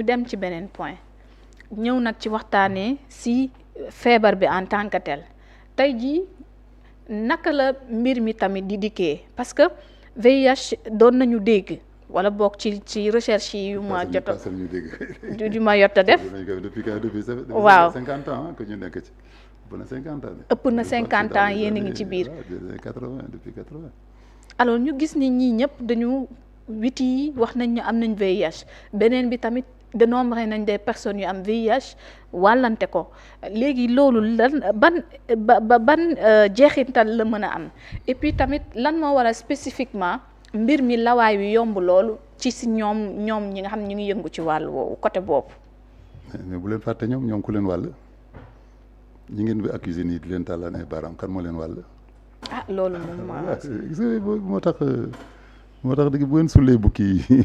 ñu dem ci beneen point ñëw nag ci waxtaanee si feebar bi en tant que tel tey jii naka la mbir mi tamit di dikkee parce que VIH doon nañu dégg wala boog ci recherche yi yu ma jot a yu ma yot a def waaw 50 ans que ñu nekk ci ëpp na 50 ans yéen a ngi ci biir depuis 80 alors ñu gis ni ñii ñëpp dañu witi yi wax nañ ñu am nañ VIH beneen bi tamit dénombré nañ des personnes yu am VIH wàllante ko léegi loolu lan ban jeexintal la mën a am et puis tamit lan moo war a spécifiquement mbir mi lawaay wi yomb loolu ci si ñoom ñi nga xam ñu ngi yëngu ci wàllu woowu côté boobu. mais bu leen fàtte ñoom ku leen wàll ñi ngeen bi accusé nii di leen tàllaan ay baaraam kan moo leen wàll. ah loolu moom moo tax dëgg bu ngeen sulee bukki yi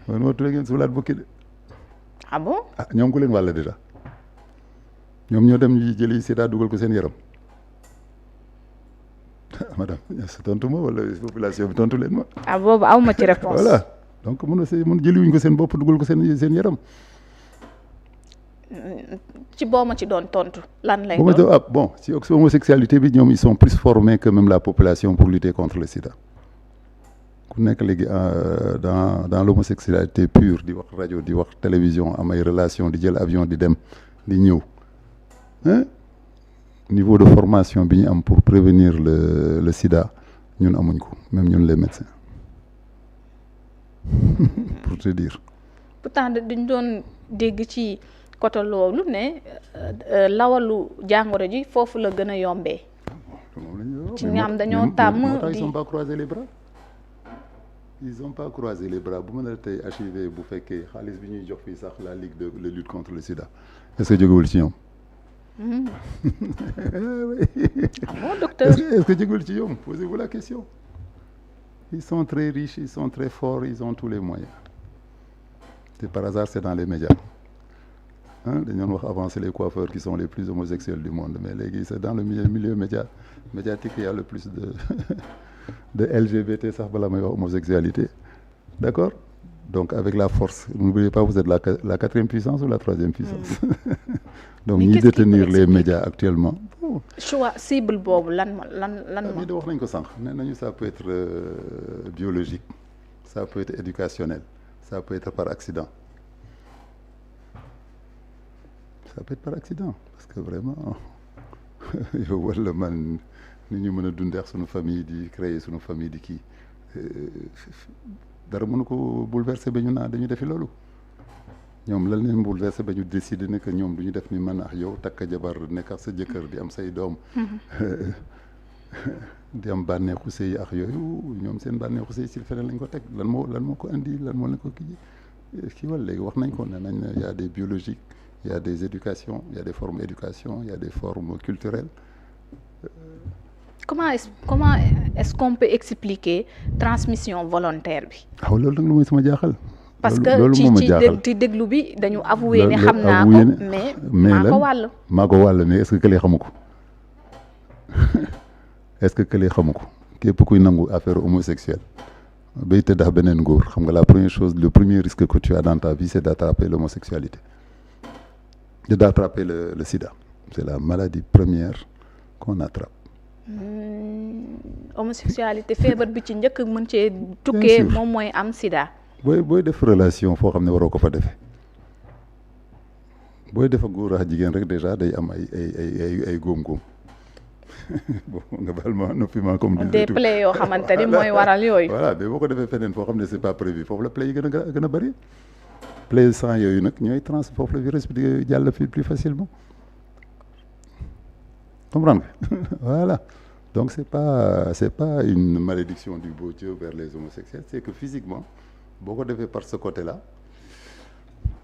moo tax ngeen sulaat bukki de. ah bon ñoom ku leen wàll déjà ñoom ñoo dem jëli sida dugal ko seen yaram madame tontu ma wala population bi tontu leen ma. ah boobu aw ma ci réponse. voilà donc mun jëliwuñ ko seen bopp dugal ko seen yaram. ci boo ma ci doon tontu lan lay doon bon si homosexualité bi ñoom ils sont plus formés que même la population pour lutter contre le sida. ku nekk léegi dans l'homosexualité pure di wax rajo di wax télévision am ay relation di jël avion di dem di ñëw niveau de formation bi ñu am pour prévenir le sida ñun amuñ ko même ñun les médecins pour te dire. pourtant dañ doon dégg ci côté loolu ne lawalu jàngoro ji foofu la gën a yombee. ci nga xam dañoo tàmm ils sont pas croisés les bras. ils ont pas croisé les bras bu mën a tey HIV bu fekkee xaalis bi ñuy jox fii sax la ligue de lutte contre le sida est-ce que jógewul ci ñoom. ah bon docteur est-ce que jógewul ci ñoom posez-vous la question. ils sont très riches ils sont très forts ils ont tous les moyens. te par hasard c'est dans les médias dañu doon wax avant c'est les coiffeurs qui sont les plus homosexuels du monde mais léegi c'est dans le milieu médiatique il y a le plus de LGBT sax bala may wax homosexualité d'accord donc avec la force n'oubliez pas vous êtes la quatrième puissance ou la troisième puissance donc ñi détenir les médias actuellement choix cible boobu lan ñi de wax nañ ko sànq nee nañu ça peut être biologique ça peut être éducationnel ça peut être par accident parce que vraiment yow wala man ni ñu mën a dundeex suñu famille di créer suñu famille di kii dara mënu ko bouleverser ba ñu dañu defi loolu ñoom lan leen bouleverser ba ñu décider ne que ñoom du ñu def ni man ak yow takk jabar nekk ak sa jëkkër di am say doom di am bànneexu sëy ak yooyu ñoom seen bànneexu sëy si feneen lañ ko teg lan moo ko indi lan moo leen ko kii wala léegi wax nañ ko ne nañ ne y a des biologiques y a des éducations y a des formes éducation y a des formes culturelles. comment est-ce qu'on peut expliquer transmission volontaire bi. waaw loolu nag lu mooy sama jaaxal. parce que ci déglu bi dañu avoué ne xam naa ko mais maa ko wàll mais est-ce que kële xamu ko est-ce que kële xamu ko képp kuy nangu affaire homosexuelle bay tëdd ak beneen góor xam nga la première chose le premier risque que tu as dans ta vie c'est d'attraper l'homosexualité d'attraper le sida c'est la maladie première qu'on attrape. Homosexualité feebar bi ci njëkk mën cee tukkee moom mooy am sida. booy def relation foo xam ne waroo ko fa defee booy def ak góor ak jigéen rek déjà day am ay góom-góom bon nga baal ma noppi ma comme. des plaies yoo xamante ni mooy waral yooyu. voilà mais boo ko defee feneen foo xam ne c'est pas prévu foofu la plaies yi gën a bari plaies sang yooyu nag ñooy foofu la virus bi jàll fii plus facilement comprendre nga voilà. Donc c'est pas une malédiction du beau Dieu vers les homosexuels c'est que physiquement boo ko defee par ce côté-là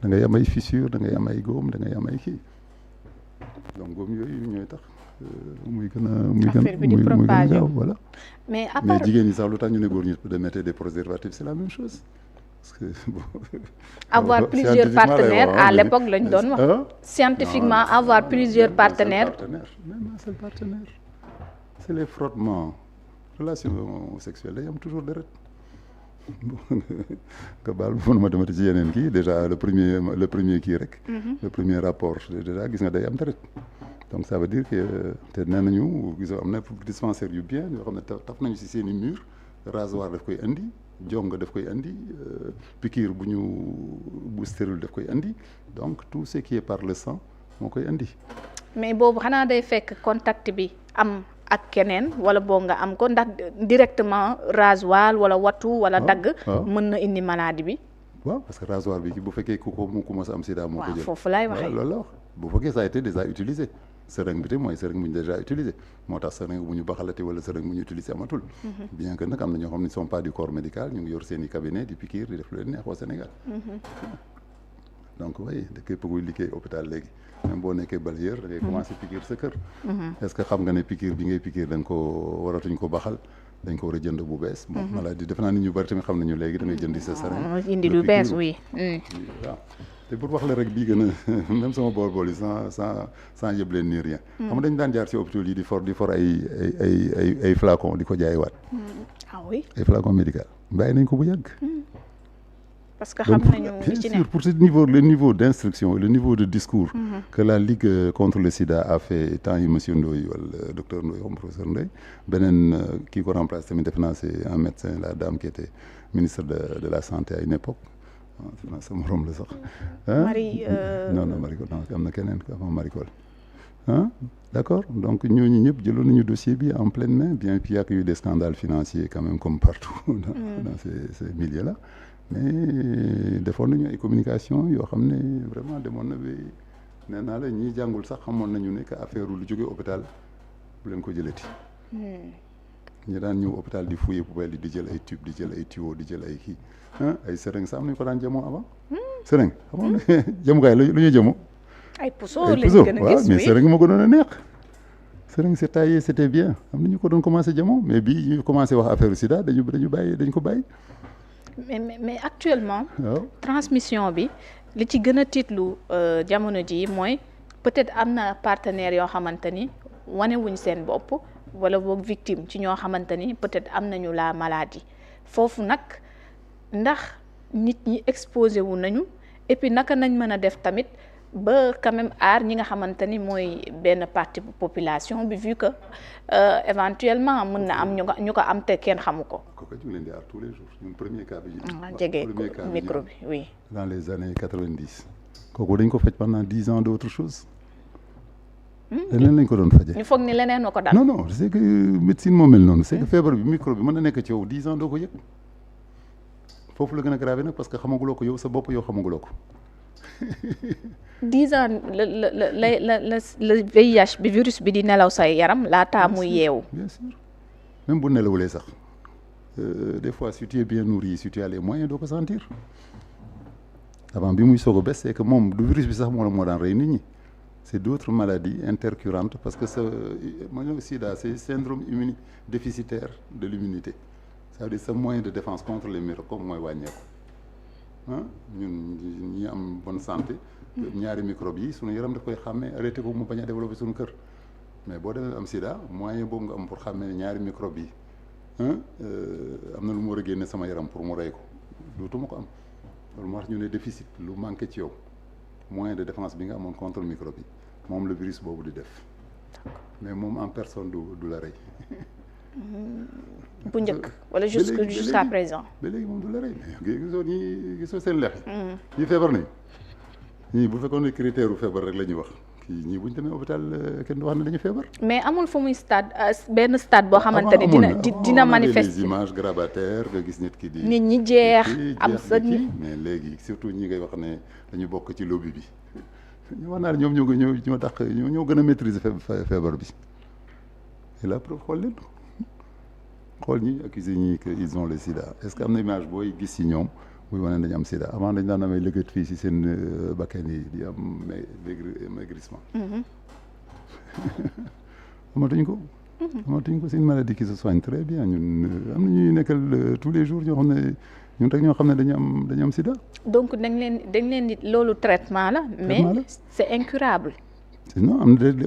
da ngay am ay fissures da ngay am ay góom da ngay am ay kii donc góom yooyu ñooy tax muy gën a gaaw voilà. mais à part jigéen ñi sax lu tax ñu ne góor ñi de mettre des préservatifs c'est la même chose parce que bon. avoir plusieurs partenaires à l'époque lañ doon wax. scientifiquement avoir plusieurs partenaires. même un seul partenaire. c'est les frottements relation sexuelle day am toujours deret nga baal ma demati ci yeneen kii déjà le premier kii rek. le premier rapport déjà gis nga day am traite. donc ça veut dire que te nee nañu gisoo am na dispensaire yu bien yoo xam ne taf nañu si seen i mur rasoir daf koy andi jong daf koy andi piqûre bu stérile daf koy andi donc tout ce qui est par le sang moo koy andi. mais boobu xanaa day fekk contact bi am ak keneen wala boo nga am ko ndax directement rasoir wala wattu wala dagg. mën na indi maladie bi. waaw parce que rasoir bi bu fekkee ku commencé am sida moo ko jël. foofu laay waxee loolu la wax bu fekkee ça a été déjà utilisé. seringue bi te mooy seringue bu ñu déjà utilisé moo tax seringue bu ñu baxalate wala seringue bu ñu utilisé amatul. bien que nag am na ñoo xam ne sont pas du corps médical ñu ngi yor seen i cabinet di piqûre di def lu leen neex au Sénégal. donc oui da képp kuy liggéey hôpital léegi même boo nekkee balayeur da ngay commencé piqûre sa kër. est-ce que xam nga ne piqûre bi ngay piqûre dañ ko waratuñ ko baxal dañ ko war a jënd bu bees. bon maladie defe naa ni ñu bari tamit xam nañu léegi da ngay jëndi sa seringue. indi lu bees oui. waaw te pour wax la rek bii gën a même sama bool yi sans yëb leen ni rien. xam nga dañu daan jaar si hôpital yi di for ay flacon di ko jaayiwaat. ah oui ay flacon médical bàyyi nañ ko bu yàgg. parce que xam nañu bien sûr pour ce niveau le niveau d'instruction le niveau de discours. que la Ligue contre le sida a fait temps yi monsieur Ndoye wala docteur Ndoye comme professeur Ndoye beneen kii ko remplace tamit def naa c'est un médecin la dame qui était ministre de la santé à une époque. sa morom la sax. non Maricol am na keneen avant Maricol. D'accord donc ñooñu ñëpp jëloon nañu dossier bi en pleine main bien qu'il y a eu des scandales financiers quand même comme partout dans ces milieux-là mais defoon nañu ay communication yoo xam ne vraiment demoon na ba nee naa la ñi jàngul sax xamoon nañu ne que affaire lu jóge hôpital bu leen ko jëlati. ñi daan ñëw hôpital di fouiller poubelle di jël ay tube di jël ay tuyau di jël ay kii ay seringue sax am nañu ko daan jëmoo avant. seringue xamoon na jëmukaay lu ñuy jëmoo. ay puso lañ gën a gis mais seringue moo gënoon a neex. seringue c'est taillé c'était bien am na ñu ko doon commencé jëmoo mais bii ñu commencé wax affaire sida dañ ko bàyyi. mais actuellement. transmission bi li ci gën a tiitlu jamono ji mooy peut-être am na partenaires yoo xamante ni wane wuñ seen bopp wala boog victime ci ñoo xamante ni peut-être am nañu la maladie foofu nag ndax nit ñi exposé wu nañu et puis naka nañ mën a def tamit ba quand même aar ñi nga xamante ni mooy benn partie population bi vu que éventuellement mën na am ñu ko am te kenn xamu ko. kooku ñu ngi leen di aar tous les jours ñun premier cas bi. jege micro bi oui. dans les années 90. kooku dañ ko faj pendant 10 ans d'autre chose. leneen lañ ko doon faje. ñu foog ni leneen na ko dal. non c'est que médecine moo mel noonu. c'est que feebar bi micro bi mën na nekk ci yow 10 ans doo ko yëg. foofu la gën a grave nag parce que xamaguloo ko yow sa bopp yow xamaguloo ko. 10 ans la VIH bi virus bi di nelaw say yaram laataa muy yeewu. bien sûr même bu nelawulee sax des fois si tu es bien nourri si tu as les moyens doo ko sentir avant bi muy soog a bés c'est que moom du virus bi sax moo daan rey nit ñi c'est d'autres maladies intercurrentes parce que mooy sida c'est syndrome déficitaire de l'immunité c'est-à-dire sa moyen de défense contre les microbes mooy wàññeeku ñun ñi am bonne santé. ñaari microbe yi sunu yaram daf koy xàmmee arrêté ko mu bañ a développer suñu kër mais boo demee am sida moyen boobu nga am pour xàmmee ñaari microbe yi am na lu mu war a génne sama yaram pour mu rey ko dootuma ko am loolu moo tax ñu ne déficit lu manqué ci yow moyen de défense bi nga amoon contre microbe yi moom le virus boobu di def mais moom en personne du la rey. bu njëkk wala jusqu'à présent. ba léegi moom du la rey mais gisoo seen lex yi. ñi feebar nañu. ñii bu fekkoon ne critère u feebar rek la ñuy wax ñii bu ñu demee hôpital kenn du wax ne dañu feebar. mais amul fu muy benn stade boo xamante ne dina manifester des images grabataires nga gis nit ki di. nit ñi jeex am sa mais léegi surtout ñi ngay wax ne dañu bokk ci lobby bi ñu wax naa ne ñoom ñoo tax ñoo gën a maîtriser feebar bi et la preuve xool leen xool ñi accusé ñi que ils ont le sida est-ce que am na image booy gis ci ñoom. muy wane dañu am sida avant dañ daan amay lëgët fii si seen bakkan yi di am maigrissement. amatuñ ko. c'est une maladie qui se soigne très bien ñun am na ñuy nekkal tous les jours ñoo xam ne ñun rek ñoo xam ne dañu am sida. donc dañ leen di loolu traitement la. mais c'est incurable. non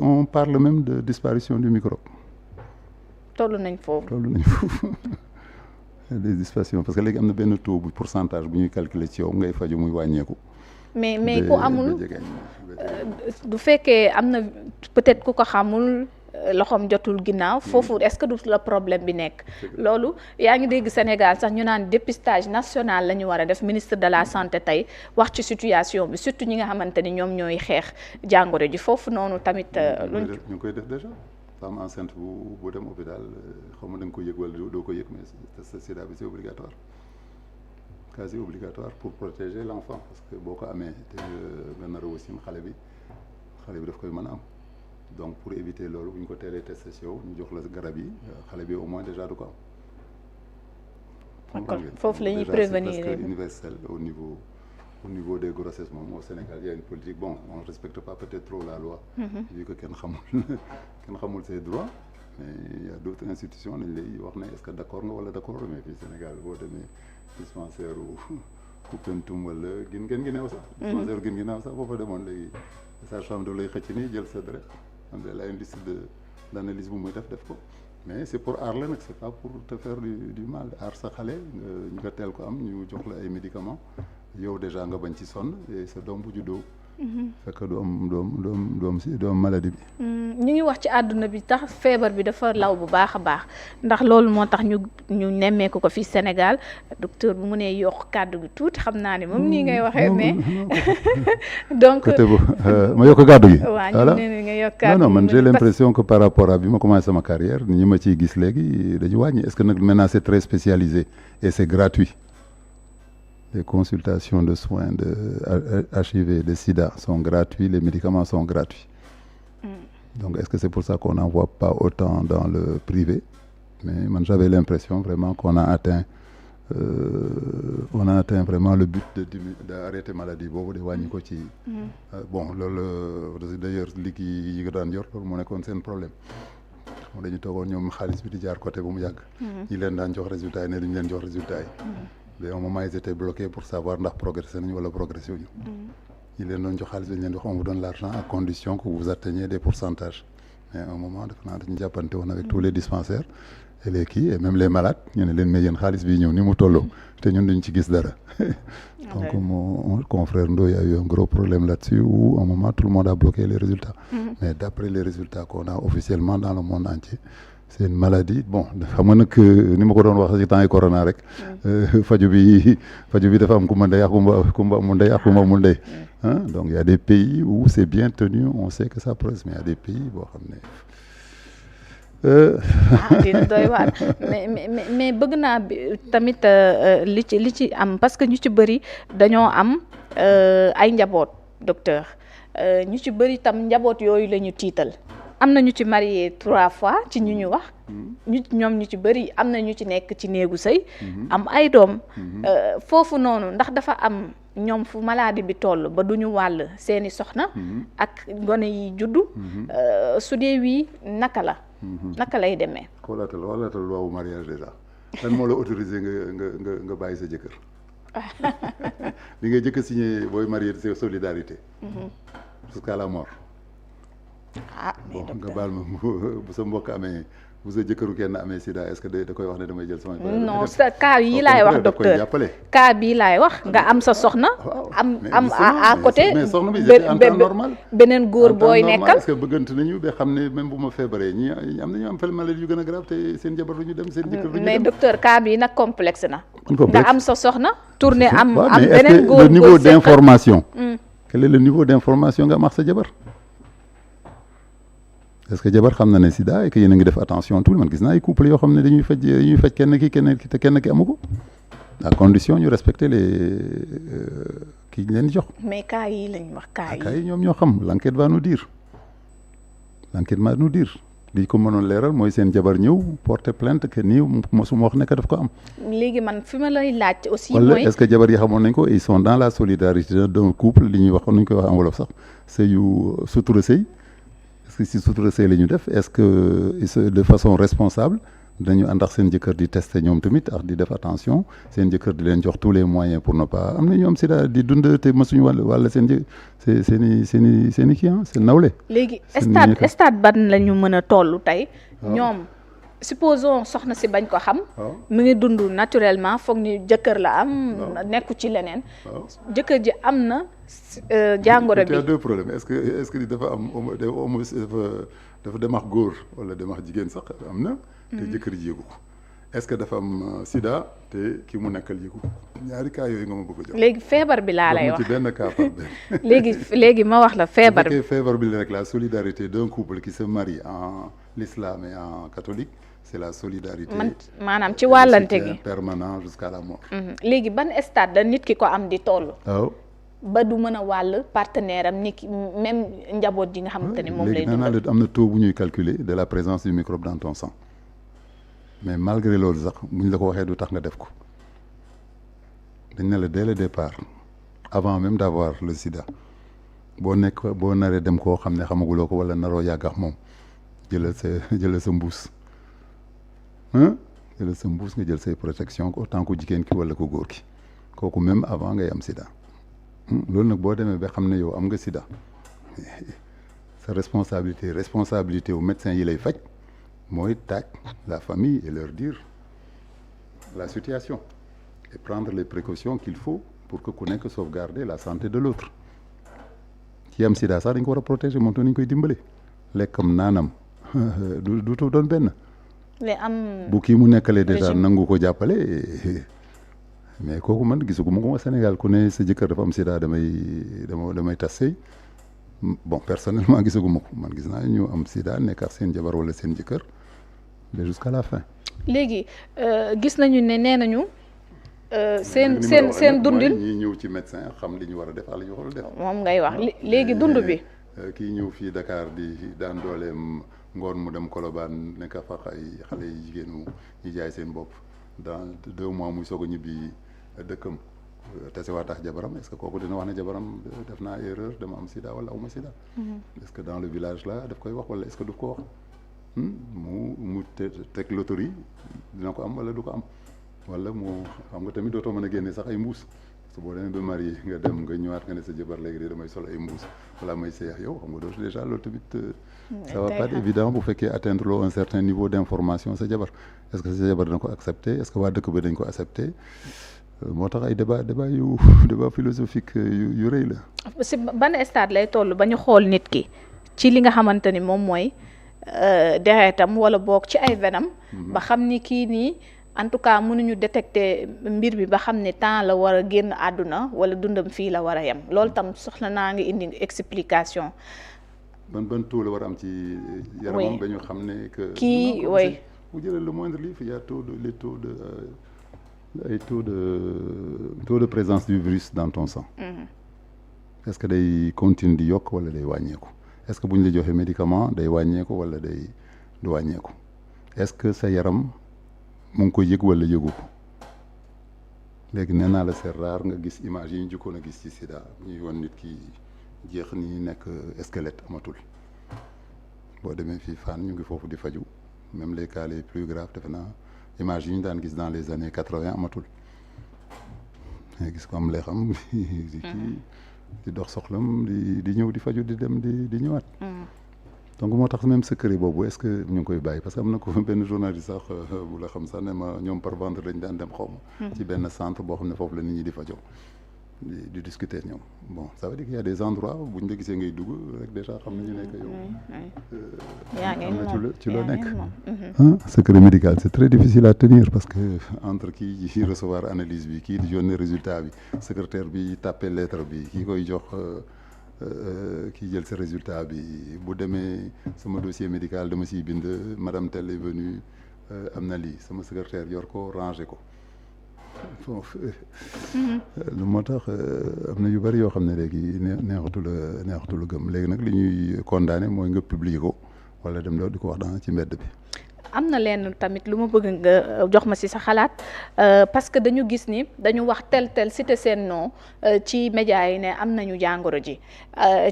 on parle même de disparition du microbe. toll nañ foofu. des dispersions parce que léegi am na benn taux bu pourcentage bu ñuy calculer ci yow ngay faju muy wàññeeku. mais ku amul du fekkee am na peut-être ku ko xamul loxoom jotul ginnaaw foofu est-ce que du la problème bi nekk loolu yaa ngi dégg Sénégal sax ñu naan dépistage national la ñu war a def ministre de la santé tey wax ci situation bi surtout ñi nga xamante ni ñoom ñooy xeex jàngoro ji foofu noonu tamit ñu ngi koy def déjà femme enceinte bu dem hôpital xaw ma da nga ko yëg wala doo ko yëg mais test sida bi c'est obligatoire quasi obligatoire pour protéger l'enfant parce que boo ko amee te nga nar a wasin xale bi daf koy mën a am donc pour éviter loolu bu ñu ko teelee testé si yow ñu jox la garab yi xale bi au moins déjà du ko am. kon foofu la ñuy prévenir c'est presque universel au niveau des grossesses moom au Sénégal il y a une politique bon on respecte pas peut-être trop la loi. vu que kenn xamul ses droits mais il y a d'autres institutions dañ lay wax ne est-ce que d'accord nga wala d'accord mais fii Sénégal boo demee dispensaire Koupentoum wala Guinguinéo sax. dispensaire Guinguinéo sax boo fa demoon léegi sage-femme da lay xëcc nii jël sa deret am na une liste d'analyse bu muy def ko mais c'est pour aar la nag c'est pas pour te faire du mal aar sa xale ñu nga teel ko am ñu jox la ay médicaments yow déjà nga bañ ci sonn et sa doom bu juddoo fekk doom maladie bi. ñu ngi wax ci àdduna bi tax feebar bi dafa law bu baax a baax ndax loolu moo tax ñu nemmeeku ko fii Sénégal docteur bu mu nee yokk kàddu gi tuuti xam naa ne moom nii ngay waxee mais donc côté bu ma yokk kàddu gi. voilà nga yokk kàddu non man j'ai l'impression que par rapport à bi ma commencé sama carrière ñi ma ciy gis léegi dañu wàññi est-ce que nag maintenant c'est très spécialisé et c'est gratuit. Les consultations de soins de HIV, de sida sont gratuits, les médicaments sont gratuits. Donc est-ce que c'est pour ça qu'on n'en voit pas autant dans le privé? Mais moi j'avais l'impression vraiment qu'on a atteint vraiment le but d'arrêter maladie boobu de wàññi ko ci bon loolu d'ailleurs liggéey yi nga daan yor loolu moo nekkoon seen problème moom dañu toogoon ñoom xaalis bi di jaar côté bu mu yàgg ñi leen daan jox résultat yi ne duñu leen jox résultat yi mais au moment ils étaient bloqués pour savoir ndax progressé nañu wala progressé wuñu ñi leen doon jox xaalis dañu leen di wax on vous donne l'argent à condition que vous atteigniez des pourcentages mais à un moment def naa dañu jàppante woon avec tous les dispensaires et les kii et même les malades ñu ne leen mais yéen xaalis bi ñëw ni mu tolloo te ñun duñ ci gis dara donc mon confrère Ndoye a eu un gros problème là-dessus où à un moment tout le monde a bloqué les résultats mais d'après les résultats qu'on a officiellement dans le monde entier c'est une maladie bon xam nga nag ni ma ko doon wax ci temps yi corona rek faju bi dafa am kumba ndey ak kumba amul ndey ak kumba amul ndey donc il y a des pays où c'est bien tenu on sait que ça progresse mais il y a des pays boo xam ne dina doy waar mais bëgg naa tamit li ci am parce que ñu ci bëri dañoo am ay njaboot docteur ñu ci bëri tam njaboot yooyu la ñu tiital am na ñu ci marié 3 fois ci ñu wax ñoom ñu ci bëri am na ñu ci nekk ci néegu sëy am ay doom foofu noonu ndax dafa am ñoom fu maladie bi toll ba duñu wàll seeni soxna ak gone yi juddu su dee wii naka lay demee. xoolaatal loi wu mariage déjà lan moo la autorisé nga bàyyi sa jëkkër li ngay jëkk signé booy marié c'est solidarité jusqu'à la mort. mais bon nga baal ma bu sa mbokk amee bu sa jëkkëru kenn amee sida est-ce que da koy wax ne damay jël sama. non sa cas yi laay wax docteur cas bii laay wax nga am sa soxna. am à côté. mais soxna bi c'était en temps normal. beneen góor booy nekkal est-ce que bëggante nañu ba xam ne même bu ma feebaree ñi am nañu am fel maladie yu gën a grave te seen jabar du ñu dem seen jëkkër du ñu dem. mais docteur cas bii nag complexe na. nga am sa soxna tourné am beneen góor le niveau d'information. quel est le niveau d'information nga am ak sa jabar. est-ce que jabar xam na ne sida et que yéen a ngi def attention tout le monde gis naa ay couple yoo xam ne dañuy faj kenn ki te kenn ki amu ko à condition ñu respecter les kii ñu leen di jox. mais cas yi lañ wax cas yi ñoom ñoo xam l'enquête va nous dire li ko mënoon leeral mooy seen jabar ñëw porter plainte que nii mosuma wax ne que daf ko am. léegi man fi ma lay laaj aussi. mooy wala est-ce que jabar yi xamoon nañ ko ils sont dans la solidarité d'un couple li ñuy wax nu ñu koy wax en wolof sax sëy yu sutura sëy. si sutura sëy la ñu def est-ce que de façon responsable dañu ànd ak seen jëkkër di tester ñoom tamit ak di def attention seen jëkkër di leen jox tous les moyens pour ne pas am na ñoom sida di dund te mësuñu wàll seen seen i kii seen nawle. léegi stade ban la ñu mën a toll tey. ñoom supposons soxna si bañ ko xam. waaw mu ngi dund naturellement foog ni jëkkër la am. nekku ci leneen. waaw jëkkër ji am na jàngoro bi. il y a deux problèmes est-ce que dafa am dafa demax góor wala demax jigéen sax am na. te jëkkër ji yëgu ko est-ce que dafa am sida te ki mu nekkal yëgu ko ñaari cas yooyu nga ma bëgg a jox. léegi feebar bi laa lay wax ci benn cas par benn. léegi ma wax la feebar bi. feebar bi rek la solidarité d'un couple qui se marie en l'islam et en catholique c'est la solidarité. maanaam ci wàllante gi permanent jusqu'à la mort. léegi ban stade da nit ki ko am di toll. waaw. ba du mën a wàll partenaire am ni ki même njaboot ji nga xamante ni moom lay léegi nee naa am na taux bu ñuy calculer de la présence du microbe dans ton sang mais malgré loolu sax buñ la ko waxee du tax nga def ko dañ ne la dès le départ avant même d'avoir le sida boo naree dem koo xam ne xamaguloo ko wala naroo yàgg ak moom jëlal sa mbuus jëlal sa mbuus nga jël say protection autant que jigéen ki wala ko góor ki kooku même avant ngay am sida. loolu nag boo demee ba xam ne yow am nga sida sa responsabilité wu médecin yi lay faj mooy taaj la famille et leur dire la situation et prendre les précautions qu'il faut pour que ku nekk sauvegarder la santé de l'autre ki am sida sax dañ ko war a protéger moom nañ koy dimbale lekkam naanam du doon benn bu kii mu nekkalee déjà nangu ko jàppale mais kooku man gisuguma ko Sénégal ku ne sa jëkkër dafa am sida damay tas sëy bon personnellement gisuguma ko man gis naa ñu am sida nekk ak seen jabar wala seen jëkkër mais jusqu'à la fin. léegi gis nañu ne nee nañu seen dundin ñi ñëw ci médecin xam li ñu war a def ak li ñu warul def. moom ngay wax léegi dund bi. kii ñëw fii Dakar di daan dooleem ngoon mu dem Colobane nekk fa ay xale yi jigéenu ñi jaay seen bopp dans 2 mois muy soog a ñibbi dëkkam tasewaat tax jabaram est-ce que kooku dina wax ne jabaram def naa erreur dama am sida wala awma sida. est-ce que dans le village là daf koy wax wala est-ce que du ko wax mu teg loterie dina ko am wala du ko am wala mu xam nga tamit dootoo mën a génne sax ay mbuus su boo demee ba marié nga dem nga ñëwaat nga ne sa jabar léegi de damay sol ay mbuus wala may seex yow xam nga dootu déjà loolu tamit ça va pas être évident bu fekkee atteindre loo un certain niveau d'information sa jabar est-ce que sa jabar dina ko accepter est-ce que waa dëkk ba dañ ko accepter moo tax ay débat philosophique yu rëy la. si ban stade lay toll ba ñu xool nit ki ci li nga xamante ni moom mooy deretam wala boog ci ay venam ba xam ni kii nii en tout cas mënuñu détecter mbir bi ba xam ne temps la war a génn àdduna wala dundam fii la war a yem loolu tam soxla naa ngi indi explication. ban taux la war a am ci yaramam ba ñu xam ne que kii way bu jëlee le moindre livre il y a taux de présence du virus dans ton sang. est-ce que day continue di yokk wala day wàññeeku est-ce que bu ñu la joxee médicament day wàññeeku wala day du wàññeeku est-ce que sa yaram mu ngi ko yëg wala yëgu ko léegi nee naa la c'est rare nga gis image yi ñu jëkkoon a gis ci sida ñuy woon nit ki jeex ni nekk squelette amatul boo demee fii Fann ñu ngi foofu di faju même les cas les plus graves defe naa image yi ñu daan gis dans les années 80 amatul nga gis ko am lay xam di dox soxlam di ñëw di faju di dem di ñëwaat donc moo tax même secret boobu est-ce que ñu ngi koy bàyyi parce que am na ko benn journaliste sax bu la xam sax ne ma ñoom par ventre lañ daan dem xaw ma ci benn centre boo xam ne foofu la nit ñi di fajoo di discuter ñoom bon ça veut dire qu'il y a des endroits bu ñu la gisee ngay dugg rek déjà xam nañu nekk yow am na ci loo nekk secret médical c'est très difficile à tenir parce que entre kii recevoir analyse bi kii di yónnee résultat bi secrétaire bi tapé lettre bi kii koy jox kii jël sa résultat bi bu demee sama dossier médical dama siy bind madame telle est venue am na lii sama secrétaire yor ko ranger ko moo tax am na yu bari yoo xam ne léegi neexatu la gëm léegi nag li ñuy condamné mooy nga publier ko wala dem di ko wax dans ci mbedd bi. am na leen tamit lu ma bëgg nga jox ma ci sa xalaat parce que dañu gis ni dañu wax tel cité seen nom ci médias yi ne am nañu jàngoro ji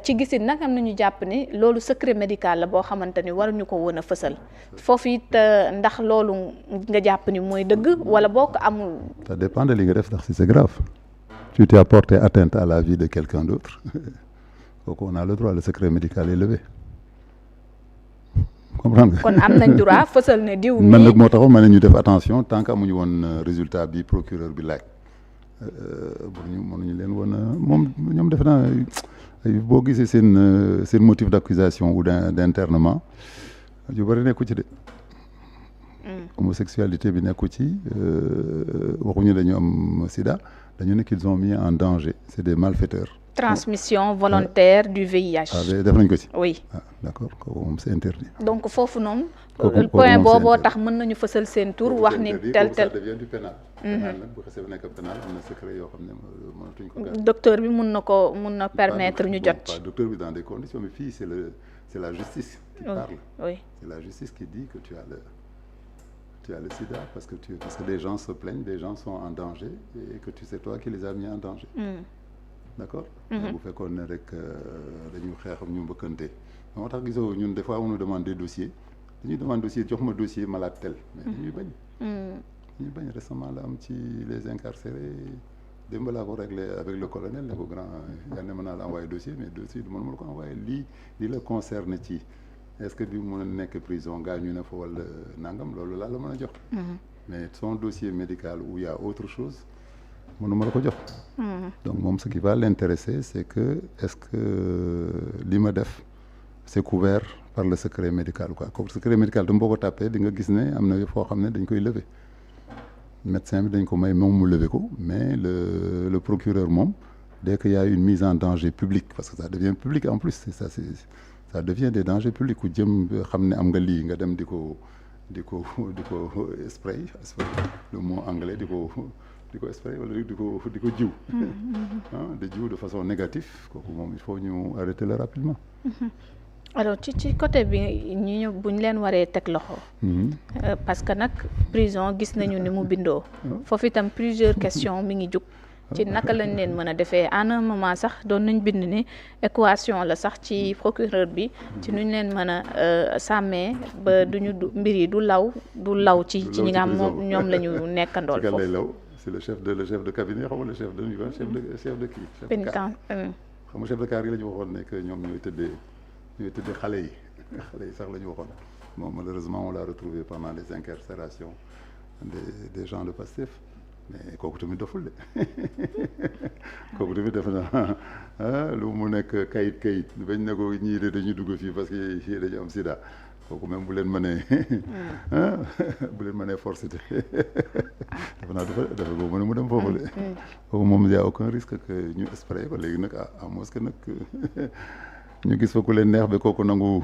ci gisin nag am nañu jàpp ni loolu secret médical la boo xamante ni waruñu ko woon a fësal foofu it ndax loolu nga jàpp ni mooy dëgg wala boo ko amul. ça dépend de li nga def ndax si c'est grave tu t'es porté atteinte à la vie de quelqu'un d'autre kooku on a le droit le secret médical est levé comprendre nga. kon am nañ droit fësal ne diw man nag mii moo taxoon ma ne ñu def attention tant que amuñu woon résultat bi procureur bi laaj mënuñu leen woon moom ñoom defe naa boo gisee seen motif d'accusation ou d'internement yu bëri nekku ci de. homosexualité bi nekku ci waxuñu dañu am sida dañu ne qu'ils ont mis en danger c'est des malfaiteurs. transmission volontaire du VIH. def nañ ko ci. oui d'accord kooku moom c'est interdit. donc foofu noonu. kooku point moom booboo c'est tax mën nañu fësal seen tur wax ni tel tel. ça devient du pénal. pénal nag bu xasee ba nekk pénal am na secret yoo xam ne mënatuñ ko garder. docteur bi mun na permettre ñu jot ci. docteur bi dans des conditions mais fii c'est la justice qui parle. oui c'est la justice qui dit que tu as le sida parce que les gens se plaignent, les gens sont en danger et que c'est toi qui les as mis en danger. D'accord. bu fekkoon ne rek dañu xeex ñu mbëkkante moo tax gisoo ñun des fois on nous demande des dossiers dañuy demande dossier jox ma dossier malade tel mais dañuy bañ. dañuy bañ récemment la am ci les incarcérés démb laa ko réglé avec le colonel ne ko grand yaa ne mën naa la envoyé dossier mais dossier du mën ma la ko envoyé lii la concerne ci est-ce que bi mën a nekk prison gaañu ne fa wala nangam loolu laa la mën a jox. mais son dossier médical où il y a autre chose mënuma la ko jox. donc moom ce qui va l'intéresser c'est que est-ce que li ma def c'est couvert par le secret médical quoi comme secret médical dama boo ko tàppee di nga gis ne am na foo xam ne dañ koy lever médecin bi dañ ko may moom mu lever ko mais le procureur moom dès qu'il y a une mise en danger publique parce que ça devient public en plus ça devient des dangers publics ku jëm xam ne am nga lii nga dem di ko spray le mot anglais di ko spray wala di ko jiw di jiw de façon négative kooku moom il faut ñu arrêter le rapidement. alors ci côté bi buñ leen waree teg loxo. parce que nag prison gis nañu ni mu bindoo. foofu itam plusieurs questions mi ngi jug. ci naka lañ leen mën a defee en un moment sax doon nañ bind ni équation la sax ci procureur bi ci nuñ leen mën a sàmmee ba mbir yi du law ci ñi nga xam ñoom la ñu nekkandool foofu. c'est le chef de cabinet xam nga le chef de kii. pénitent xam nga chef de carré yi la ñu waxoon ne que ñoom ñooy tëddee xale yi sax la ñu waxoon bon malheureusement on l'a retrouvé pendant les incarcérations des gens de Pastef mais kooku tamit doful de kooku tamit def na lu mu nekk kayit bañ ne ko ñii de dañuy dugg fii parce que yii dañu am sida kooku même bu leen mënee forcé te dafa naa dafa ko mën a mu dem foofu de kooku moom y a aucun risque que ñu espérer ko léegi nag à moins que nag ñu gis fa ku leen neex ba kooku nangu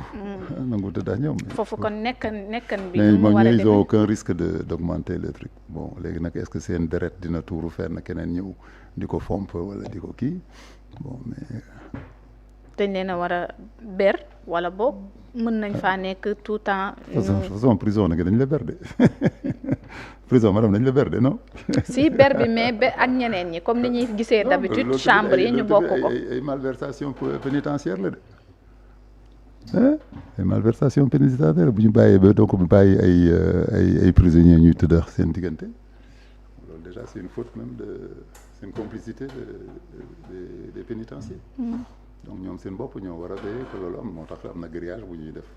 tëdd ak ñoom. foofu kon nekkan bi. mais ñooñu ils ont aucun risque d'augmenter le truc bon léegi nag est-ce que seen deret dina tuuru fenn keneen ñëw di ko fomp wala di ko kii bon mais. dañ leen a war a ber wala boog mën nañ faa nekk tout temps. façon prison nag dañ la ber de prison madame dañ la ber de non. si ber bi mais ak ñeneen ñi comme ni ñuy gisee d'habitude chambre yi ñu bokk ko. ay malversation pénitentiaire la de ay malversation pénitentiaire bu ñu bàyyee ba doo ko bàyyi ay prisonniers ñuy tëdd seen diggante loolu déjà c'est une faute même c'est une complicité des pénitenciers. donc ñoom seen bopp ñoo war a veiller que loolu am moo tax am na grillage bu ñuy def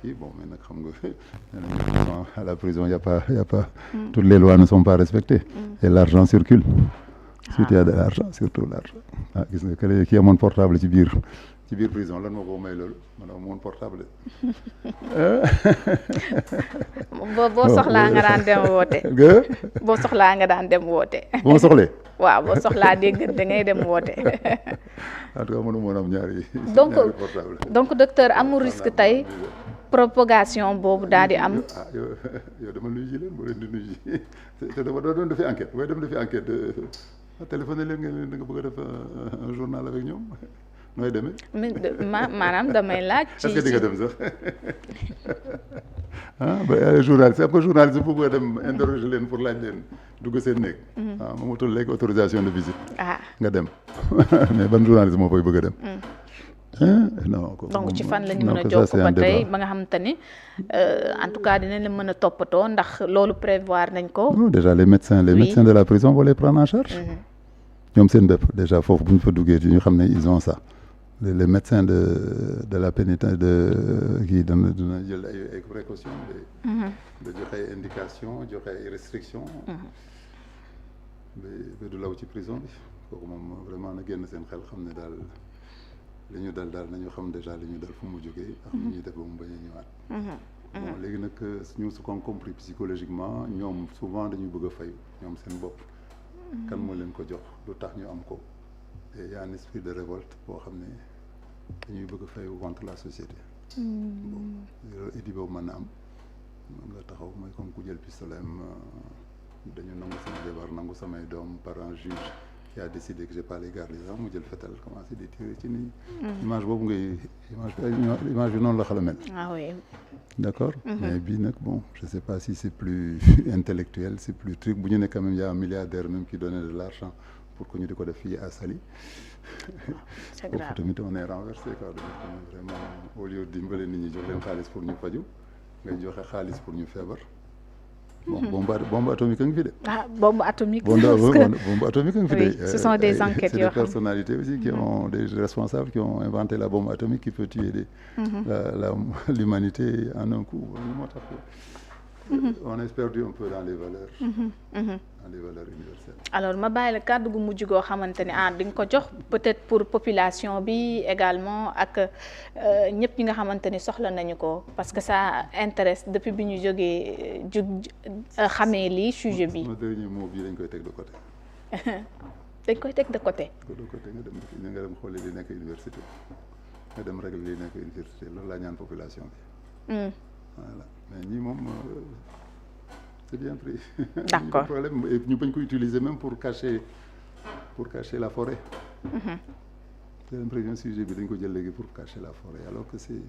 kii bon mais nag xam nga à la prison y a pas toutes les lois ne sont pas respectées et l'argent circule surtout il y a de l'argent surtout l'argent gis nga que kii amoon portable ci biir prison lan moo ko may loolu man amoon portable boo soxlaa nga daan dem woote boo soxlaa nga daan dem woote bu ma soxlee waaw boo soxlaa dégg da ngay dem woote en tout cas mënu moon am ñaari portable donc docteur amul risque tey propagation boobu daal di am yow dama nuyu ji leen boo leen di nuyu ji te dama doon defi enquête booy dem defi enquête téléphoné leen ngeen leen da nga bëgg a def un journal avec ñoom nooy demee. maanaam damay laaj. ci est-ce que di nga dem sax ba journaliste am nga journaliste bu bëgg a dem interroger leen pour laaj leen dugg seen néeg. ma matul léegi autorisation de visite. nga dem mais ban journaliste moo fay bëgg a dem. non donc ci fan la ñu mën a jokk ba tey ba nga xamante ni en tout cas dinañ leen mën a toppatoo ndax loolu prévoir nañ ko. non déjà les médecins de la prison vont les prendre en charge. ñoom seen bépp déjà foofu bu ñu fa duggee ñu xam ne ils ont ça les médecins de la pénitence kii dana jël ay précautions de joxe ay indications joxe ay restrictions. ba du law ci prison bi kooku moom vraiment na génn seen xel xam ne daal li ñu dal daal nañu xam déjà li ñu dal fu mu jógee. ak li ñuy def ba mu bañ a ñëwaat. bon léegi nag ñu su ko compris psychologiquement ñoom souvent dañuy bëgg a fayu ñoom seen bopp. kan moo leen ko jox lu tax ñu am ko. et y a un esprit de révolte boo xam ne dañuy bëgg a fayu contre la société. bon idée boobu mën na am nga taxaw mooy comme ku jël pistolet am dañu nangu sama jabar nangu samay doom par un juge qui a décidé que j'ai pas les garder sax mu jël fetal commencé di tirer ci nii. image boobu ngay image bi noonu la xala mel. ah oui. d'accord. Mais bii nag bon je sais pas si c'est plus intellectuel c'est plus truc bu ñu ne quand même y a un milliardaire même qui donnait de l'argent pour que ñu di ko def fii à Saly. c'est grave foofu tamit on est renversé quoi vraiment au lieu dimbale nit ñi jox leen xaalis pour ñu faju ngay joxe xaalis pour ñu feebar. bon bombe atomique a ngi fi de. ah bombe atomique. bombe atomique a ngi fi de. Oui, ce sont des enquêtes yoo xam c'est des personnalités aussi qui ont des responsables qui ont inventé la bombe atomique qui peut tuer l'humanité en un coup moo tax on est perdu un peu dans les valeurs. Dans les valeurs universelles. alors ma bàyyi la kàddu gu mujj goo xamante ne di nga ko jox peut-être pour population bi également ak ñëpp ñi nga xamante ni soxla nañu ko parce que ça intéresse depuis bi ñu jógee xamee lii sujet bi. sama dernier mot bii dañ koy teg de côté. dañ koy teg de côté. de côté nga dem xooli li nekk université nga dem régler li nekk université loolu laa ñaan population bi. Voilà mais ñii moom c'est bien pris. D'accord. problème et ñu bañ ko utiliser même pour cacher la forêt. C'est un premier sujet bi dañ ko jël léegi pour cacher la forêt alors que c'est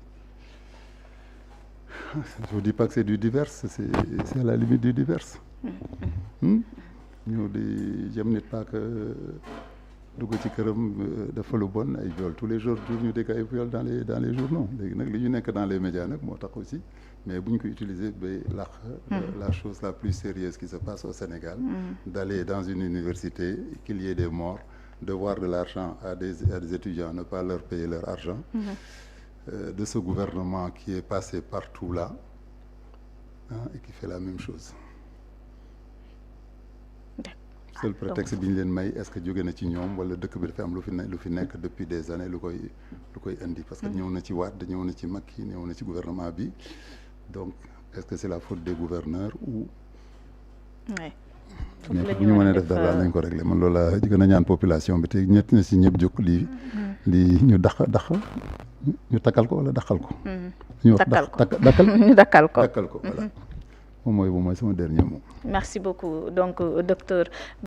je vous dis pas que c'est du divers c'est à la limite du divers. ñu di jëm nit pas que dugg ci këram dafa lu bon ay viol tous les jours ñu dégg ay viol dans les journaux léegi nag li ñu nekk dans les médias nag moo tax aussi mais bu ñu ko utiliser ba làq la chose la plus sérieuse qui se passe au Sénégal d'aller dans une université qu'il y ait des morts devoir de l'argent à des étudiants ne pas leur payer leur argent de ce gouvernement qui est passé partout là et qui fait la même chose. Seul prétexte bi ñu leen may est-ce que jóge na ci ñoom wala dëkk bi dafa am lu fi nekk depuis des années lu koy indi parce que ñëw na ci Wade ñëw na ci Macky ñëw na ci gouvernement bi donc est-ce que c'est la faute des gouverneurs ou. oui. mais bu ñu mënee def dara nañ ko régler man loolu laa gën a ñaan population bi te ñett na si ñëpp jóg lii ñu ñu takkal ko wala dakkal ko. ñu wax dakkal ñu dakkal ko voilà moom mooy sama dernier mot. merci beaucoup donc docteur.